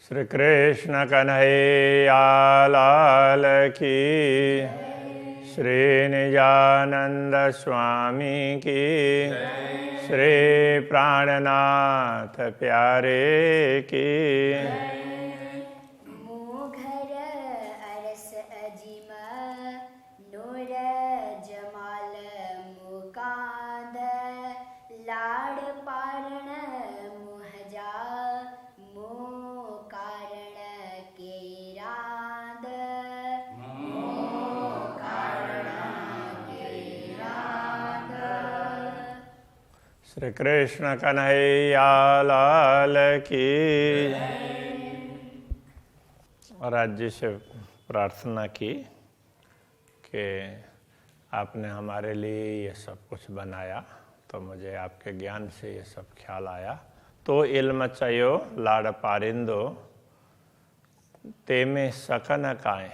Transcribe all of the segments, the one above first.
श्री कृष्ण कन्हैया लाल की, श्री निजानंद स्वामी की, श्री प्राणनाथ प्यारे की। मोघर अरस अजिम नूर जमाल मुकांद लाड़ पारण मुहजा कारण के रांद श्री कृष्ण कन्हैया लाल की। और आज जी से प्रार्थना की कि आपने हमारे लिए ये सब कुछ बनाया, तो मुझे आपके ज्ञान से ये सब ख्याल आया। तो इल्म चयो लाड़ पारिंदो ते में सकन काए।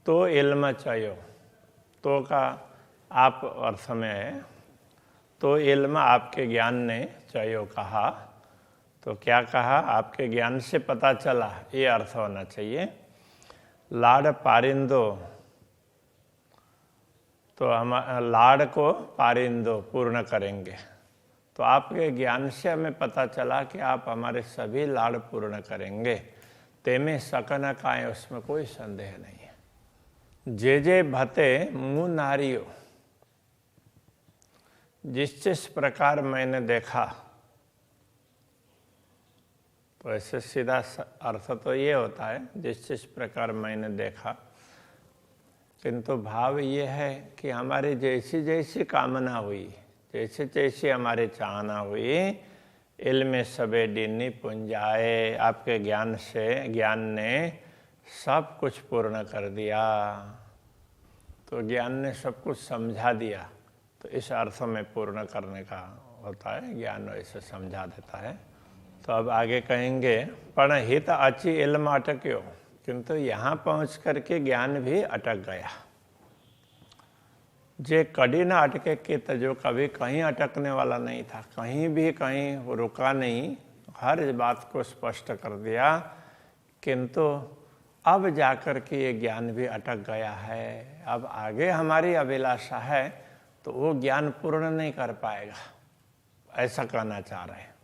तो इल्म चयो, तो का आप अर्थ में है। तो इल्म आपके ज्ञान ने चयो कहा, तो क्या कहा? आपके ज्ञान से पता चला, ये अर्थ होना चाहिए। लाड़ पारिंदो, तो हम लाड़ को पारिंदो पूर्ण करेंगे। तो आपके ज्ञान से हमें पता चला कि आप हमारे सभी लाड़ पूर्ण करेंगे। तेमें सकन काए, उसमें कोई संदेह नहीं है। जे जे भते मुँह नारियो, जिस प्रकार मैंने देखा, तो ऐसे सीधा अर्थ तो ये होता है जिस प्रकार मैंने देखा, किंतु भाव ये है कि हमारी जैसी जैसी कामना हुई, जैसे जैसी हमारी चाहना हुई, इल्म सबे डिन्नी पुंजाए, आपके ज्ञान से ज्ञान ने सब कुछ पूर्ण कर दिया। तो ज्ञान ने सब कुछ समझा दिया, तो इस अर्थ में पूर्ण करने का होता है, ज्ञान ऐसे समझा देता है। तो अब आगे कहेंगे, पण हित अची इल्म अटक्यो, किंतु यहाँ पहुँच करके ज्ञान भी अटक गया। जे कड़ी ना अटके कि तो जो कभी कहीं अटकने वाला नहीं था, कहीं भी कहीं रुका नहीं, हर बात को स्पष्ट कर दिया, किंतु अब जाकर के ये ज्ञान भी अटक गया है। अब आगे हमारी अभिलाषा है तो वो ज्ञान पूर्ण नहीं कर पाएगा, ऐसा कहना चाह रहे हैं।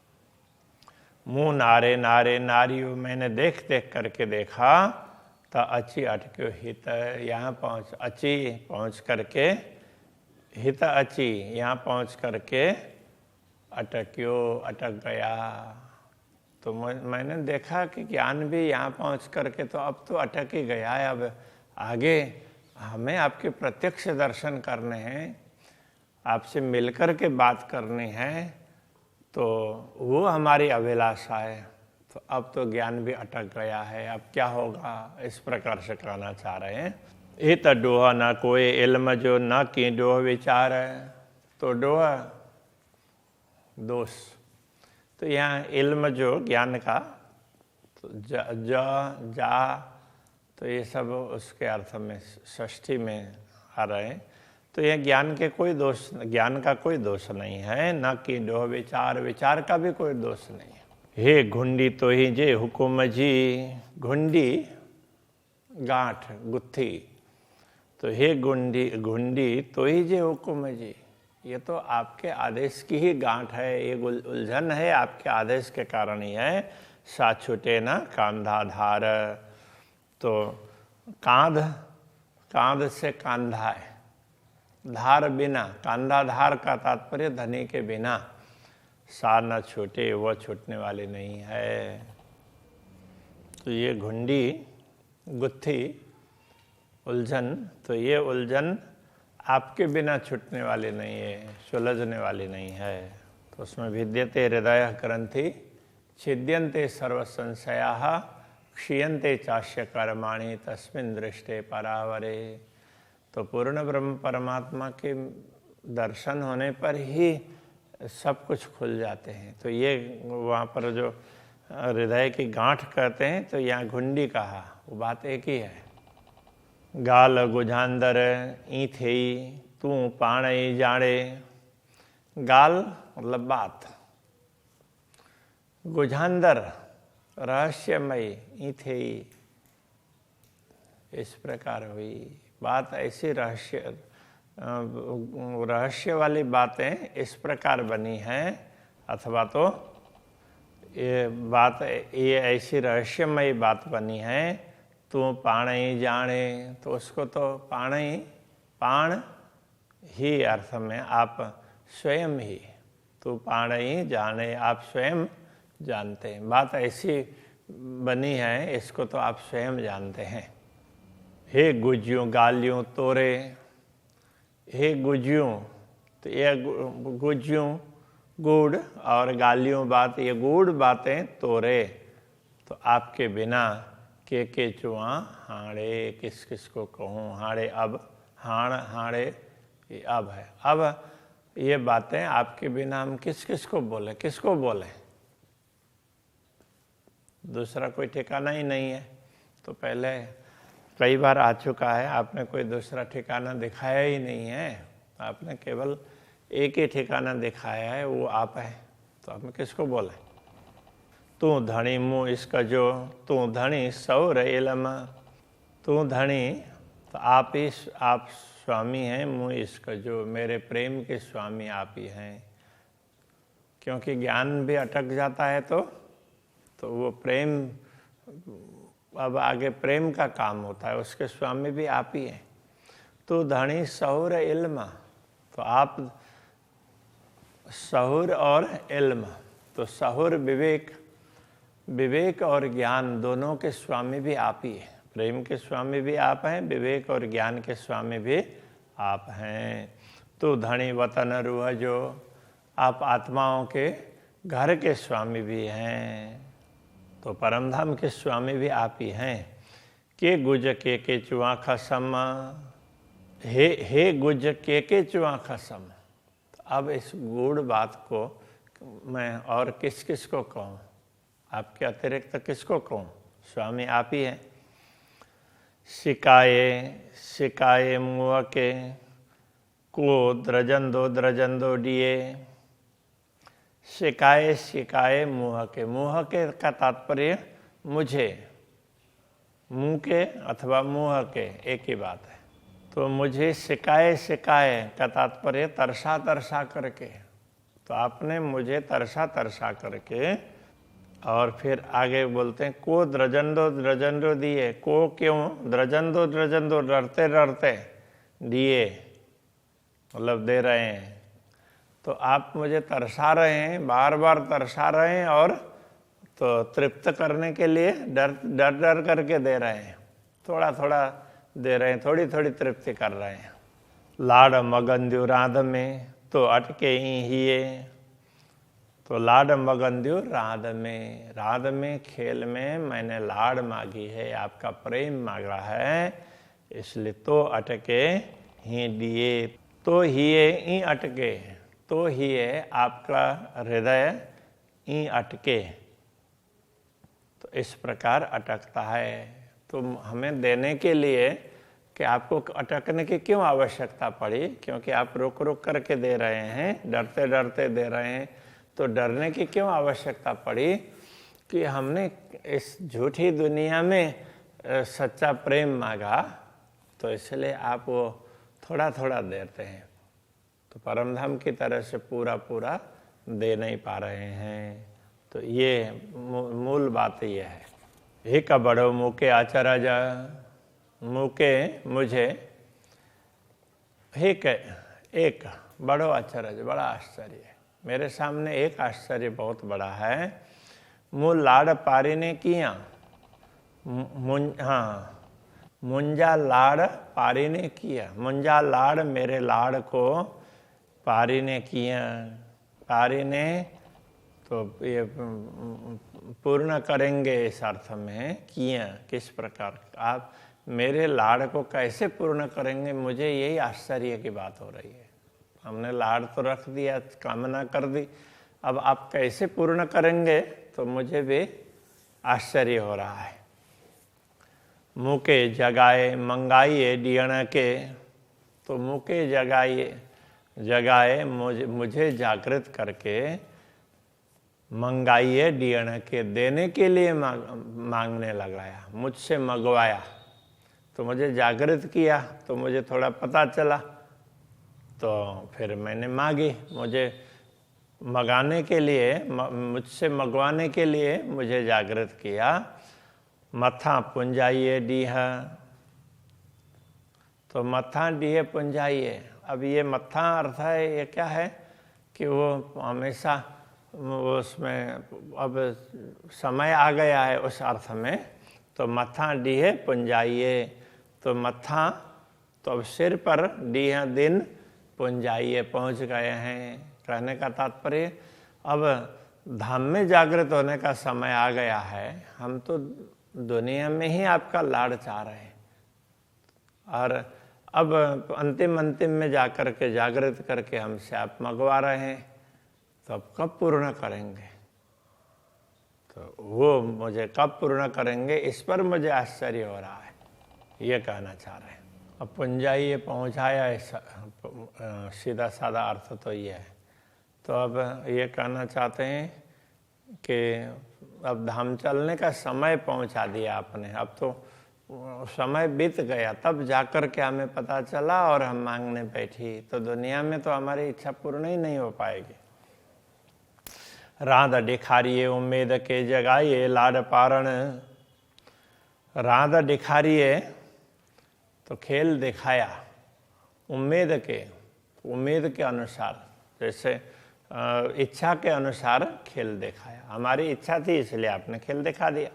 मुँह नारे नारे नारियों, मैंने देख देख करके देखा, तो अची अटक्यो हित, यहाँ पहुँच अची पहुँच करके, हित अची यहाँ पहुँच करके अटक्यो अटक गया। तो मैंने देखा कि ज्ञान भी यहाँ पहुँच करके तो अब तो अटक ही गया है। अब आगे हमें आपके प्रत्यक्ष दर्शन करने हैं, आपसे मिलकर के बात करनी है, तो वो हमारी अभिलाषा है। तो अब तो ज्ञान भी अटक गया है, अब क्या होगा, इस प्रकार से कहना चाह रहे हैं। ये तो डोह न कोई इल्म जो न की डोह विचार है। तो डोह दोष, तो यहाँ इल्म जो ज्ञान का, तो जा, तो ये सब उसके अर्थ में षष्ठी में आ रहे हैं। तो यह ज्ञान के कोई दोष, ज्ञान का कोई दोष नहीं है, न कि डोह विचार, विचार का भी कोई दोष नहीं है। हे घुंडी तो ही जे हुकुम जी, घुंडी गांठ गुत्थी, तो हे घुंडी तो ही जे हुकुम जी, ये तो आपके आदेश की ही गांठ है, ये उलझन है आपके आदेश के कारण ही है। सा छूटे न कांधा धार, तो कांध से कांधा है, धार बिना, कांधा धार का तात्पर्य धनी के बिना। सा न छूटे, वह छूटने वाली नहीं है। तो ये घुंडी गुत्थी उलझन, तो ये उलझन आपके बिना छूटने वाली नहीं है, सुलझने वाली नहीं है। तो उसमें विद्यते हृदय ग्रंथि छिद्यन्ते सर्व संशयाः क्षीयन्ते चास्य कर्माणि तस्मिन् दृष्टे परावरे। तो पूर्ण ब्रह्म परमात्मा के दर्शन होने पर ही सब कुछ खुल जाते हैं। तो ये वहाँ पर जो हृदय की गांठ कहते हैं, तो यहाँ घुंडी कहा, वो बात एक ही है। गाल गुझांदर ई थे तू पाण ही जाने, गाल मतलब बात, गुझांदर रहस्यमयी इथेई, इस प्रकार हुई बात। ऐसी रहस्य वाली बातें इस प्रकार बनी हैं, अथवा तो ये ऐसी रहस्यमयी बात बनी है। तू पाण ही जाने, तो उसको तो पाण ही अर्थ में आप स्वयं ही, तू पाण ही जाने, आप स्वयं जानते हैं। बात ऐसी बनी है, इसको तो आप स्वयं जानते हैं। हे गुज्यों गालियों तोरे, हे गुज्यों, तो ये गुज्यों गूढ़ और गालियों बात, ये गूढ़ बातें तोरे, तो आपके बिना के चुआ हाड़े, किस किस को कहूँ। हाड़े अब, हाड़े ये अब है। अब ये बातें आपके बिना हम किस किस को बोले, किसको बोले, दूसरा कोई ठिकाना ही नहीं है। तो पहले कई बार आ चुका है, आपने कोई दूसरा ठिकाना दिखाया ही नहीं है, आपने केवल एक ही ठिकाना दिखाया है, वो आप है। तो आप किसको बोले। तू धनी मुँह इसका जो, तू धनी सौर इलम, तू धनी, तो आप स्वामी हैं, मुँह इसका जो, मेरे प्रेम के स्वामी आप ही हैं। क्योंकि ज्ञान भी अटक जाता है तो वो प्रेम, अब आगे प्रेम का काम होता है, उसके स्वामी भी आप ही हैं। तो धनी सहूर इल्म, तो आप सहूर और इल्म, तो सहूर विवेक और ज्ञान दोनों के स्वामी भी आप ही हैं। प्रेम के स्वामी भी आप हैं, विवेक और ज्ञान के स्वामी भी आप हैं। तो धनी वतन रूह जो, आप आत्माओं के घर के स्वामी भी हैं, तो परमधाम के स्वामी भी आप ही हैं। के गुज के चुआ खसम, हे गुज के चुआ खसम। तो अब इस गूढ़ बात को मैं और किस किस को कहूँ, आपके अतिरिक्त किसको कहूँ, स्वामी आप ही हैं। सिकाए मुँह के को द्रजन दो डिये, सिकाए मुँह के का तात्पर्य मुझे, मुँह के अथवा मुँह के एक ही बात है। तो मुझे सिकाए का तात्पर्य तरसा करके, तो आपने मुझे तरसा करके, और फिर आगे बोलते हैं को द्रजन दो दिए। को क्यों, द्रजन दो डरते दिए, मतलब दे रहे हैं। तो आप मुझे तरसा रहे हैं, बार बार तरसा रहे हैं, और तो तृप्त करने के लिए डर करके दे रहे हैं, थोड़ा दे रहे हैं, थोड़ी तृप्ति कर रहे हैं। लाड मगंद्यु राध में, तो अटके ही, तो लाड मगंद्यु राध में खेल में मैंने लाड मांगी है, आपका प्रेम मांगा है, इसलिए तो अटके ही दिए। तो ही अटके, तो ही आपका हृदय ही अटके, तो इस प्रकार अटकता है। तो हमें देने के लिए कि आपको अटकने की क्यों आवश्यकता पड़ी, क्योंकि आप रुक करके दे रहे हैं, डरते दे रहे हैं। तो डरने की क्यों आवश्यकता पड़ी कि हमने इस झूठी दुनिया में सच्चा प्रेम मांगा, तो इसलिए आप वो थोड़ा देते हैं। तो परमधाम की तरह से पूरा दे नहीं पा रहे हैं। तो ये मूल बात ये है। हे का बड़ो मुके आचार्य मुके मुझे, एक बड़ो आचार्य, बड़ा आश्चर्य, मेरे सामने एक आश्चर्य बहुत बड़ा है। मूल लाड़ पारी ने किया, मुंजा लाड़ पारी ने किया, मुंजा लाड़ मेरे लाड़ को पारी ने किया। पारी ने तो ये पूर्ण करेंगे इस अर्थ में, किया किस प्रकार, आप मेरे लाड़ को कैसे पूर्ण करेंगे, मुझे यही आश्चर्य की बात हो रही है। हमने लाड़ तो रख दिया, कामना कर दी, अब आप कैसे पूर्ण करेंगे, तो मुझे भी आश्चर्य हो रहा है। मुके जगाए मंगाइए डियण के, तो मुके जगाए मुझे जागृत करके मंगाइए डियण के, देने के लिए मांगने लगाया, मुझसे मंगवाया। तो मुझे जागृत किया, तो मुझे थोड़ा पता चला, तो फिर मैंने मांगी। मुझे मंगाने के लिए, मुझसे मंगवाने के लिए मुझे जागृत किया। मथा पुंजाइए डीह, तो मथा डीह पुंजाइए। अब ये मथा अर्थ है, ये क्या है कि वो हमेशा उसमें अब समय आ गया है उस अर्थ में। तो मथा डीह पुंजाइए, तो मथा तो अब सिर पर, डीह दिन, पुंजाइए पहुंच गए हैं। कहने का तात्पर्य अब धाम में जागृत होने का समय आ गया है। हम तो दुनिया में ही आपका लाड़ चाह रहे हैं, और अब अंतिम में जाकर के जागृत करके हमसे आप मंगवा रहे हैं, तो अब कब पूर्ण करेंगे? तो वो मुझे कब पूर्ण करेंगे, इस पर मुझे आश्चर्य हो रहा है, ये कहना चाह रहे हैं। अब पुंजाइए पहुँचाया, सीधा साधा अर्थ तो ये है। तो अब ये कहना चाहते हैं कि अब धाम चलने का समय पहुंचा दिया आपने। अब तो समय बीत गया, तब जाकर के हमें पता चला और हम मांगने बैठी। तो दुनिया में तो हमारी इच्छा पूर्ण ही नहीं हो पाएगी। राध दिखारिए उम्मीद के जगाइए लाड पारण। राध दिखारिए तो खेल दिखाया, उम्मीद के अनुसार, जैसे इच्छा के अनुसार खेल दिखाया। हमारी इच्छा थी इसलिए आपने खेल दिखा दिया।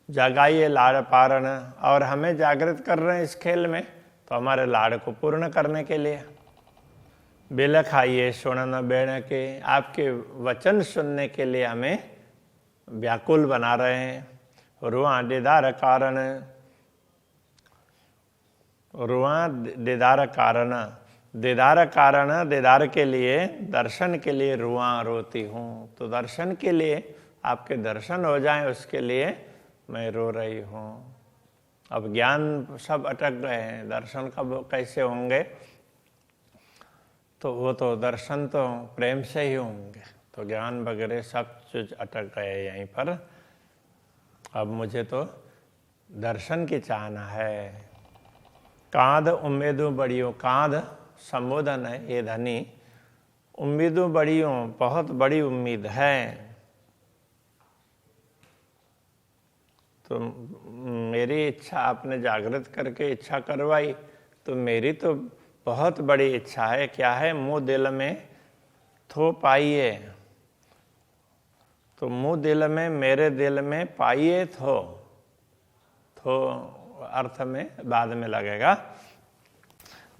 जगाइए लाड़ पारण, और हमें जागृत कर रहे हैं इस खेल में, तो हमारे लाड़ को पूर्ण करने के लिए। बिल खाइए सुनन बेण के, आपके वचन सुनने के लिए हमें व्याकुल बना रहे हैं। रुआ दीदार कारण, रुआ दीदार कारण, दीदार के लिए, दर्शन के लिए रुआ रोती हूँ। तो दर्शन के लिए, आपके दर्शन हो जाएं उसके लिए मैं रो रही हूँ। अब ज्ञान सब अटक गए हैं, दर्शन कब कैसे होंगे? तो वो तो दर्शन तो प्रेम से ही होंगे। तो ज्ञान वगैरह सब चीज अटक गए यहीं पर। अब मुझे तो दर्शन की चाहना है। कांध उम्मीदों बड़ियों, कांध संबोधन है ये धनी, उम्मीदों बड़ियों, बहुत बड़ी उम्मीद है। तो मेरी इच्छा आपने जागृत करके इच्छा करवाई, तो मेरी तो बहुत बड़ी इच्छा है। क्या है? मुँह दिल में थो पाइए, तो मुँह दिल में, मेरे दिल में पाइए थो अर्थ में बाद में लगेगा।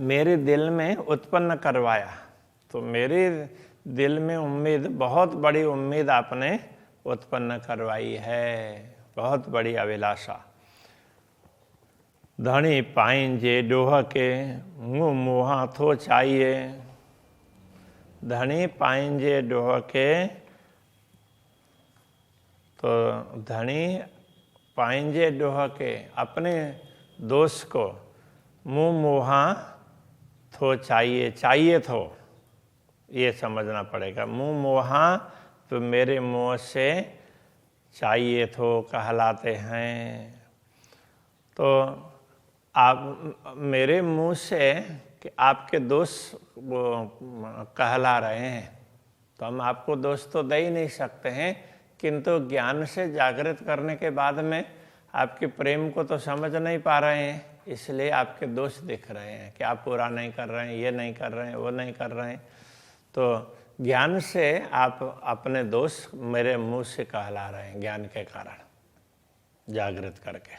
मेरे दिल में उत्पन्न करवाया, तो मेरे दिल में उम्मीद, बहुत बड़ी उम्मीद आपने उत्पन्न करवाई है, बहुत बड़ी अभिलाषा। धनी पाइंजे डोह के, मुँह मुहा थो चाहिए। धनी पाइंजे डोह के, तो धनी पाइंजे डोह के, अपने दोष को मुँह मुहा थो चाहिए, चाहिए थो, ये समझना पड़ेगा। मुँह मुहा तो मेरे मुँह से चाहिए थो कहलाते हैं। तो आप मेरे मुँह से कि आपके दोस्त वो कहला रहे हैं, तो हम आपको दोस्त तो दे ही नहीं सकते हैं, किंतु ज्ञान से जागृत करने के बाद में आपके प्रेम को तो समझ नहीं पा रहे हैं, इसलिए आपके दोष दिख रहे हैं कि आप पूरा नहीं कर रहे हैं, ये नहीं कर रहे हैं, वो नहीं कर रहे हैं। तो ज्ञान से आप अपने दोष मेरे मुंह से कहला रहे हैं, ज्ञान के कारण जागृत करके।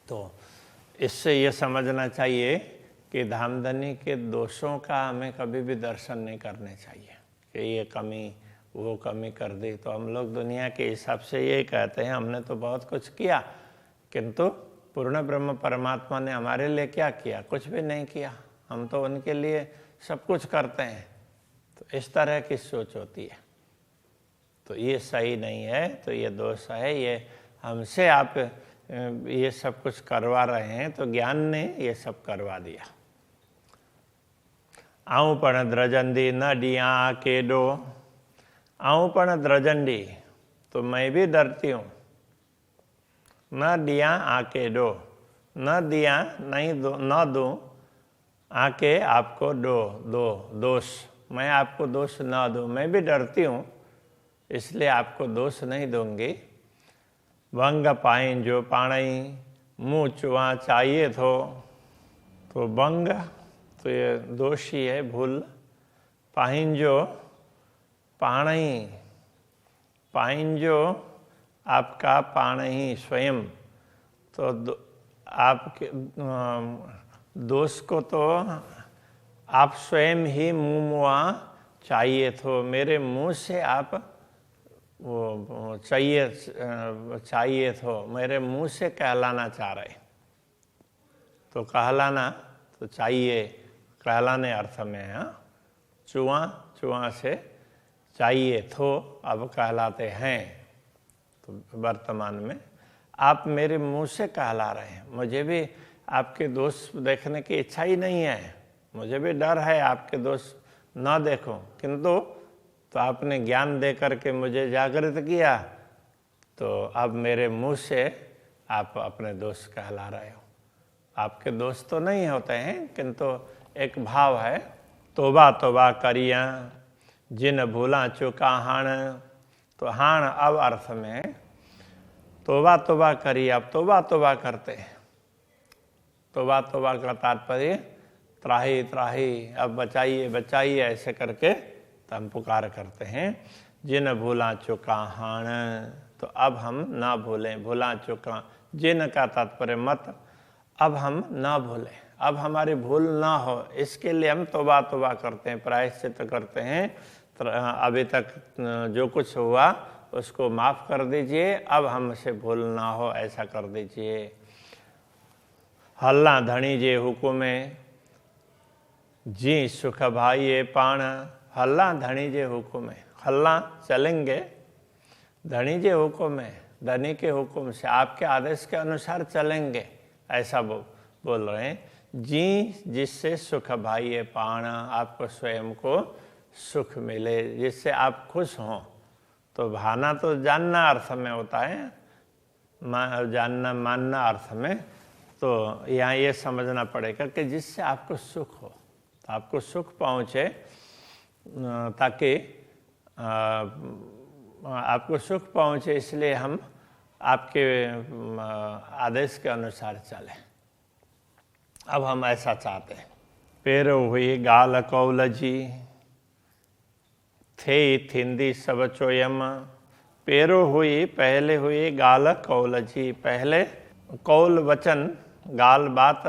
तो इससे ये समझना चाहिए कि धामधनी के दोषों का हमें कभी भी दर्शन नहीं करने चाहिए कि ये कमी, वो कमी कर दी। तो हम लोग दुनिया के हिसाब से ये कहते हैं हमने तो बहुत कुछ किया, किंतु पूर्ण ब्रह्म परमात्मा ने हमारे लिए क्या किया? कुछ भी नहीं किया। हम तो उनके लिए सब कुछ करते हैं। तो इस तरह की सोच होती है, तो ये सही नहीं है, तो ये दोष है। ये हमसे आप ये सब कुछ करवा रहे हैं, तो ज्ञान ने ये सब करवा दिया। आऊं पण द्रजंदी न डिया केडो, आऊँ पण द्रजंडी, तो मैं भी डरती हूँ। न दिया आके दो, न दिया नहीं दो, न दूँ आके आपको दो दोष, मैं आपको दोष न दूँ, मैं भी डरती हूँ इसलिए आपको दोष नहीं दूंगी। भंग पाइन जो पाणई, मुँह चुआ चाहिए तो भंग तो ये दोष ही है, भूल। पाइन जो पाणई, पाइन जो आपका पाणई स्वयं, तो आपके दोष को तो आप स्वयं ही मुँह मुआ चाहिए तो, मेरे मुँह से आप वो चाहिए तो, मेरे मुँह से कहलाना चाह रहे। तो कहलाना तो चाहिए, कहलाने अर्थ में है। चुआ से चाहिए तो अब कहलाते हैं। तो वर्तमान में आप मेरे मुंह से कहला रहे हैं। मुझे भी आपके दोष देखने की इच्छा ही नहीं है, मुझे भी डर है आपके दोष न देखूं, किंतु तो आपने ज्ञान दे करके मुझे जागृत किया, तो अब मेरे मुंह से आप अपने दोष कहला रहे हो। आपके दोष तो नहीं होते हैं, किंतु एक भाव है, तोबा तोबा करिया जिन भूला चुका हाण। तो हाण अब अर्थ में तोबा तोबा करिए, अब तोबा तोबा करते हैं। तोबा तोबा का तात्पर्य त्राही त्राही, अब बचाइए बचाइए ऐसे करके तो हम पुकार करते हैं। जिन भूला चुका हाण, तो अब हम ना भूलें। भूला चुका, जिन का तात्पर्य मत, अब हम ना भूलें, अब हमारी भूल ना हो, इसके लिए हम तौबा तौबा करते हैं, प्रायश्चित करते हैं। अभी तक जो कुछ हुआ उसको माफ़ कर दीजिए, अब हमसे भूल ना हो ऐसा कर दीजिए। हल्ला धनी जे हुकुमे जी सुख भाई ये पाण। हल्ला धनी जे हुकुमे, हल्ला चलेंगे, धनी जे हुकुमे, धनी के हुक्म से, आपके आदेश के अनुसार चलेंगे, ऐसा बोल रहे हैं। जी जिससे सुख भाई ये पाण, आपको स्वयं को सुख मिले, जिससे आप खुश हों। तो भाना तो जानना अर्थ में होता है, जानना मानना अर्थ में। तो यहाँ ये समझना पड़ेगा कि जिससे आपको सुख हो, तो आपको सुख पहुँचे, ताकि आपको सुख पहुँचे, इसलिए हम आपके आदेश के अनुसार चलें। अब हम ऐसा चाहते हैं। पेरो हुई गाल कौलजी थे थिंदी सब चोयम। पेरो हुई पहले हुई गाल कौलजी, पहले कौल वचन, गाल बात,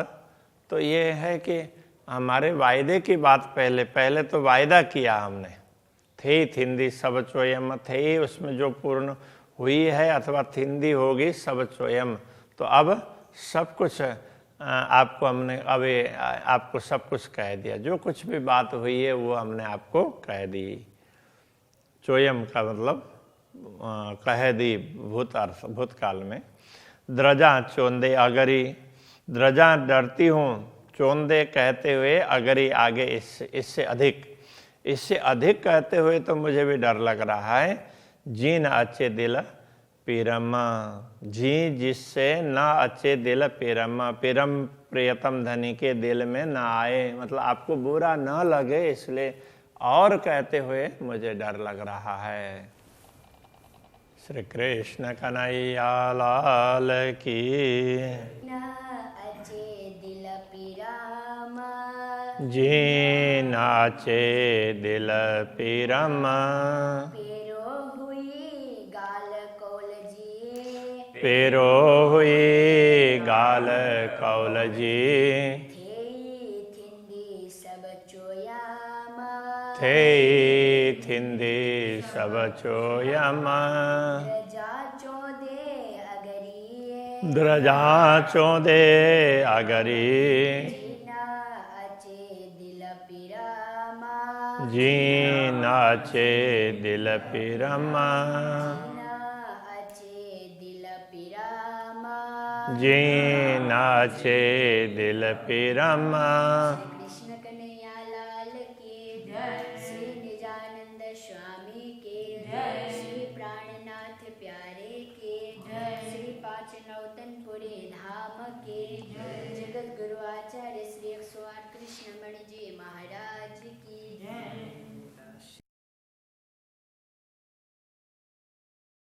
तो ये है कि हमारे वायदे की बात पहले तो वायदा किया हमने। थे थिंदी सब चोयम, थे उसमें जो पूर्ण हुई है अथवा थिंदी होगी सब चोयम, तो अब सब कुछ आपको हमने अभी आपको सब कुछ कह दिया, जो कुछ भी बात हुई है वो हमने आपको कह दी। चोयम का मतलब कह दी भूतकाल में। द्रजा चोंदे अगरी, द्रजा डरती हूँ, चोंदे कहते हुए, अगरी आगे इससे अधिक कहते हुए तो मुझे भी डर लग रहा है। जी न अच्छे दिल पीरमा, जी जिससे न अच्छे दिल पीरमा, पीरम प्रियतम धनी के दिल में न आए, मतलब आपको बुरा न लगे, इसलिए और कहते हुए मुझे डर लग रहा है। श्री कृष्ण कन्हैया लाल की। न अच्छे दिल पीरामा, जी नाचे दिल पीरमा। पेरो हुई गाल कौलजी, पेरो हुई गाल कौलजी। थिंदी सब चोयामा, थे थिंदी सब चोयमा। द्रजा चोदे अगरी, द्रजा चोदे अगरी। जीना अच्छे दिल पीरामा, जी नाचे दिल पीरमा। जीना अच्छे दिल पीरामा। जी नाचे दिल पीरमा। श्री कृष्ण कन्हैया लाल की जय, श्री निजानंद स्वामी के की जगत गुरु आचार्य श्री 108 कृष्णमणि जी